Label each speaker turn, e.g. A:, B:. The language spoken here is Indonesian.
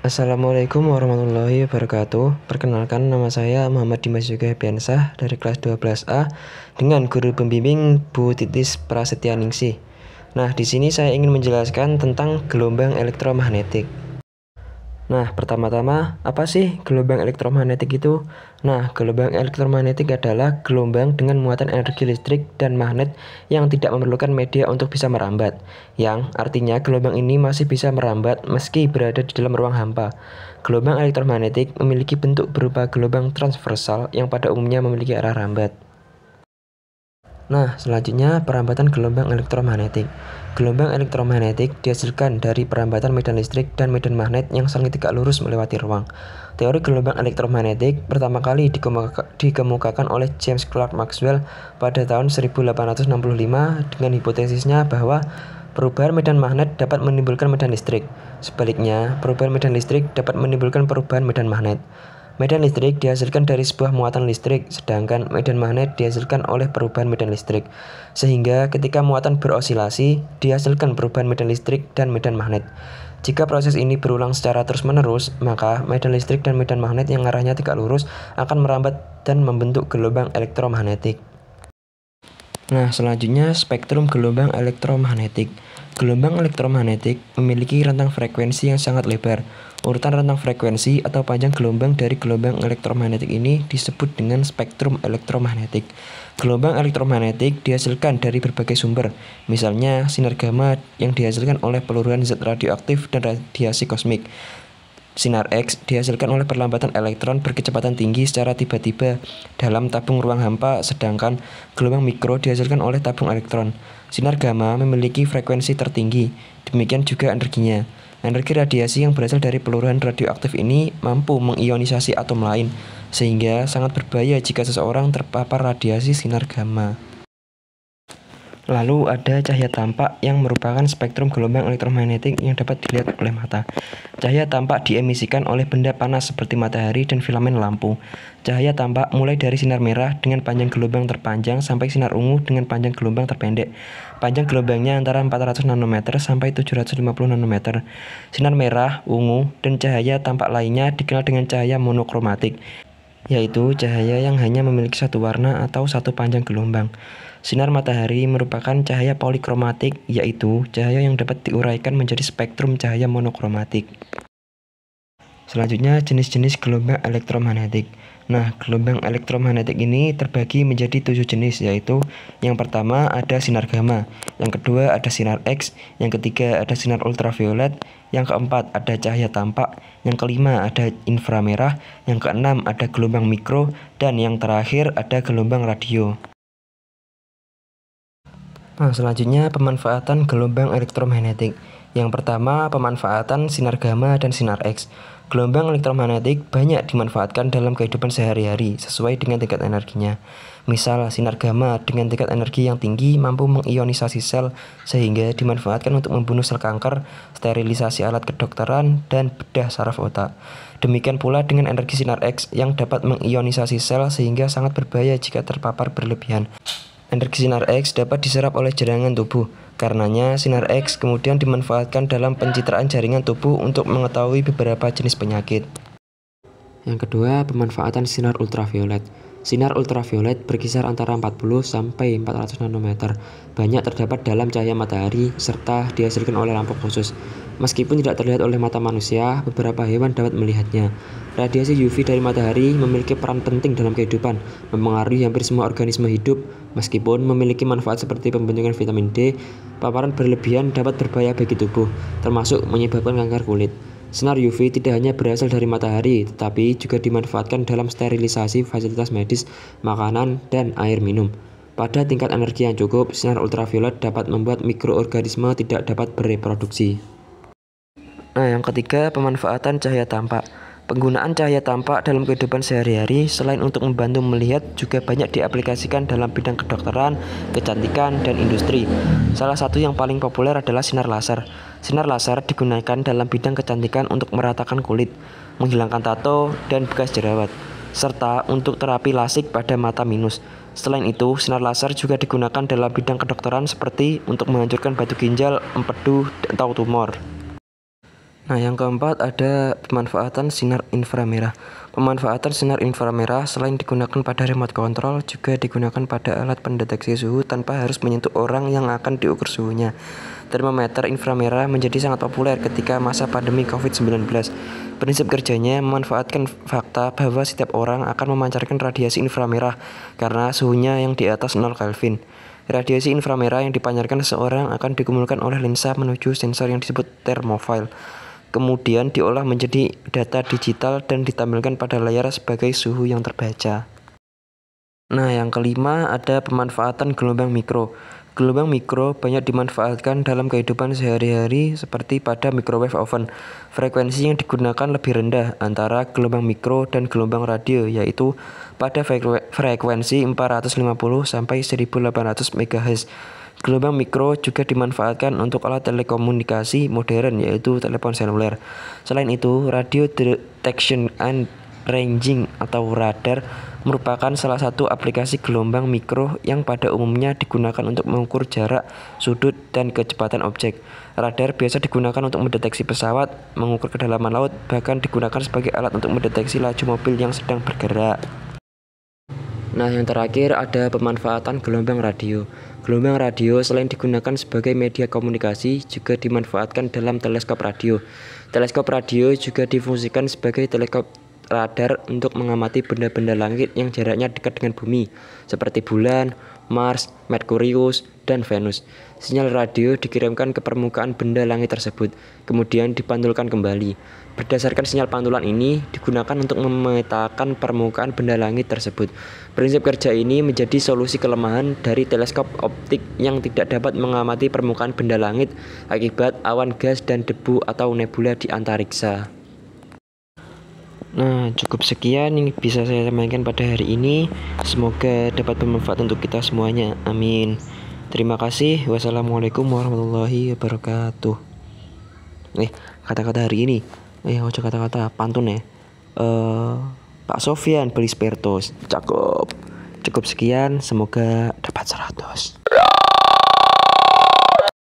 A: Assalamualaikum warahmatullahi wabarakatuh. Perkenalkan, nama saya Muhammad Dimas Yoga Hebiansah dari kelas 12A dengan guru pembimbing Bu Titis Prasetyaningsih. Nah, di sini saya ingin menjelaskan tentang gelombang elektromagnetik. Nah, pertama-tama, apa sih gelombang elektromagnetik itu? Nah, gelombang elektromagnetik adalah gelombang dengan muatan energi listrik dan magnet yang tidak memerlukan media untuk bisa merambat. Yang artinya gelombang ini masih bisa merambat meski berada di dalam ruang hampa. Gelombang elektromagnetik memiliki bentuk berupa gelombang transversal yang pada umumnya memiliki arah rambat. Nah, selanjutnya perambatan gelombang elektromagnetik. Gelombang elektromagnetik dihasilkan dari perambatan medan listrik dan medan magnet yang saling tegak lurus melewati ruang. Teori gelombang elektromagnetik pertama kali dikemukakan oleh James Clerk Maxwell pada tahun 1865 dengan hipotesisnya bahwa perubahan medan magnet dapat menimbulkan medan listrik. Sebaliknya, perubahan medan listrik dapat menimbulkan perubahan medan magnet. Medan listrik dihasilkan dari sebuah muatan listrik, sedangkan medan magnet dihasilkan oleh perubahan medan listrik. Sehingga ketika muatan berosilasi, dihasilkan perubahan medan listrik dan medan magnet. Jika proses ini berulang secara terus-menerus, maka medan listrik dan medan magnet yang arahnya tegak lurus akan merambat dan membentuk gelombang elektromagnetik. Nah, selanjutnya spektrum gelombang elektromagnetik. Gelombang elektromagnetik memiliki rentang frekuensi yang sangat lebar. Urutan rentang frekuensi atau panjang gelombang dari gelombang elektromagnetik ini disebut dengan spektrum elektromagnetik. Gelombang elektromagnetik dihasilkan dari berbagai sumber, misalnya sinar gamma yang dihasilkan oleh peluruhan zat radioaktif dan radiasi kosmik. Sinar X dihasilkan oleh perlambatan elektron berkecepatan tinggi secara tiba-tiba dalam tabung ruang hampa, sedangkan gelombang mikro dihasilkan oleh tabung elektron. Sinar gamma memiliki frekuensi tertinggi, demikian juga energinya. Energi radiasi yang berasal dari peluruhan radioaktif ini mampu mengionisasi atom lain, sehingga sangat berbahaya jika seseorang terpapar radiasi sinar gamma. Lalu ada cahaya tampak yang merupakan spektrum gelombang elektromagnetik yang dapat dilihat oleh mata. Cahaya tampak diemisikan oleh benda panas seperti matahari dan filamen lampu. Cahaya tampak mulai dari sinar merah dengan panjang gelombang terpanjang sampai sinar ungu dengan panjang gelombang terpendek. Panjang gelombangnya antara 400 nanometer sampai 750 nanometer. Sinar merah, ungu, dan cahaya tampak lainnya dikenal dengan cahaya monokromatik, yaitu cahaya yang hanya memiliki satu warna atau satu panjang gelombang. Sinar matahari merupakan cahaya polikromatik, yaitu cahaya yang dapat diuraikan menjadi spektrum cahaya monokromatik. Selanjutnya, jenis-jenis gelombang elektromagnetik. Nah, gelombang elektromagnetik ini terbagi menjadi 7 jenis, yaitu yang pertama ada sinar gamma, yang kedua ada sinar X, yang ketiga ada sinar ultraviolet, yang keempat ada cahaya tampak, yang kelima ada inframerah, yang keenam ada gelombang mikro, dan yang terakhir ada gelombang radio. Nah, selanjutnya pemanfaatan gelombang elektromagnetik. Yang pertama, pemanfaatan sinar gamma dan sinar X. Gelombang elektromagnetik banyak dimanfaatkan dalam kehidupan sehari-hari sesuai dengan tingkat energinya. Misal, sinar gamma dengan tingkat energi yang tinggi mampu mengionisasi sel sehingga dimanfaatkan untuk membunuh sel kanker, sterilisasi alat kedokteran, dan bedah saraf otak. Demikian pula dengan energi sinar X yang dapat mengionisasi sel sehingga sangat berbahaya jika terpapar berlebihan. Energi sinar X dapat diserap oleh jaringan tubuh. Karenanya, sinar X kemudian dimanfaatkan dalam pencitraan jaringan tubuh untuk mengetahui beberapa jenis penyakit. Yang kedua, pemanfaatan sinar ultraviolet. Sinar ultraviolet berkisar antara 40 sampai 400 nanometer. Banyak terdapat dalam cahaya matahari serta dihasilkan oleh lampu khusus. Meskipun tidak terlihat oleh mata manusia, beberapa hewan dapat melihatnya. Radiasi UV dari matahari memiliki peran penting dalam kehidupan, mempengaruhi hampir semua organisme hidup. Meskipun memiliki manfaat seperti pembentukan vitamin D, paparan berlebihan dapat berbahaya bagi tubuh, termasuk menyebabkan kanker kulit. Sinar UV tidak hanya berasal dari matahari, tetapi juga dimanfaatkan dalam sterilisasi fasilitas medis, makanan, dan air minum. Pada tingkat energi yang cukup, sinar ultraviolet dapat membuat mikroorganisme tidak dapat bereproduksi. Nah, yang ketiga, pemanfaatan cahaya tampak. Penggunaan cahaya tampak dalam kehidupan sehari-hari selain untuk membantu melihat juga banyak diaplikasikan dalam bidang kedokteran, kecantikan, dan industri. Salah satu yang paling populer adalah sinar laser. Sinar laser digunakan dalam bidang kecantikan untuk meratakan kulit, menghilangkan tato, dan bekas jerawat, serta untuk terapi lasik pada mata minus. Selain itu, sinar laser juga digunakan dalam bidang kedokteran seperti untuk menghancurkan batu ginjal, empedu, atau tumor. Nah, yang keempat ada pemanfaatan sinar inframerah. Pemanfaatan sinar inframerah selain digunakan pada remote control, juga digunakan pada alat pendeteksi suhu tanpa harus menyentuh orang yang akan diukur suhunya. Termometer inframerah menjadi sangat populer ketika masa pandemi COVID-19. Prinsip kerjanya memanfaatkan fakta bahwa setiap orang akan memancarkan radiasi inframerah karena suhunya yang di atas 0 Kelvin. Radiasi inframerah yang dipancarkan seseorang akan dikumpulkan oleh lensa menuju sensor yang disebut thermofile. Kemudian diolah menjadi data digital dan ditampilkan pada layar sebagai suhu yang terbaca. Nah, yang kelima ada pemanfaatan gelombang mikro. Gelombang mikro banyak dimanfaatkan dalam kehidupan sehari-hari seperti pada microwave oven. Frekuensi yang digunakan lebih rendah antara gelombang mikro dan gelombang radio, yaitu pada frekuensi 450 sampai 1800 MHz. Gelombang mikro juga dimanfaatkan untuk alat telekomunikasi modern, yaitu telepon seluler. Selain itu, radio detection and ranging atau radar merupakan salah satu aplikasi gelombang mikro yang pada umumnya digunakan untuk mengukur jarak, sudut, dan kecepatan objek. Radar biasa digunakan untuk mendeteksi pesawat, mengukur kedalaman laut, bahkan digunakan sebagai alat untuk mendeteksi laju mobil yang sedang bergerak. Nah, yang terakhir ada pemanfaatan gelombang radio. Gelombang radio selain digunakan sebagai media komunikasi, juga dimanfaatkan dalam teleskop radio. Teleskop radio juga difungsikan sebagai teleskop radar untuk mengamati benda-benda langit yang jaraknya dekat dengan bumi, seperti bulan, Mars, Merkurius, dan Venus. Sinyal radio dikirimkan ke permukaan benda langit tersebut, kemudian dipantulkan kembali. Berdasarkan sinyal pantulan ini digunakan untuk memetakan permukaan benda langit tersebut. Prinsip kerja ini menjadi solusi kelemahan dari teleskop optik yang tidak dapat mengamati permukaan benda langit akibat awan gas dan debu atau nebula di antariksa. Nah, cukup sekian yang bisa saya sampaikan pada hari ini. Semoga dapat bermanfaat untuk kita semuanya. Amin. Terima kasih. Wassalamualaikum warahmatullahi wabarakatuh. Kata-kata hari ini. Ojo kata-kata pantun ya. Pak Sofyan beli Spertos. Cakep. Cukup sekian. Semoga dapat 100.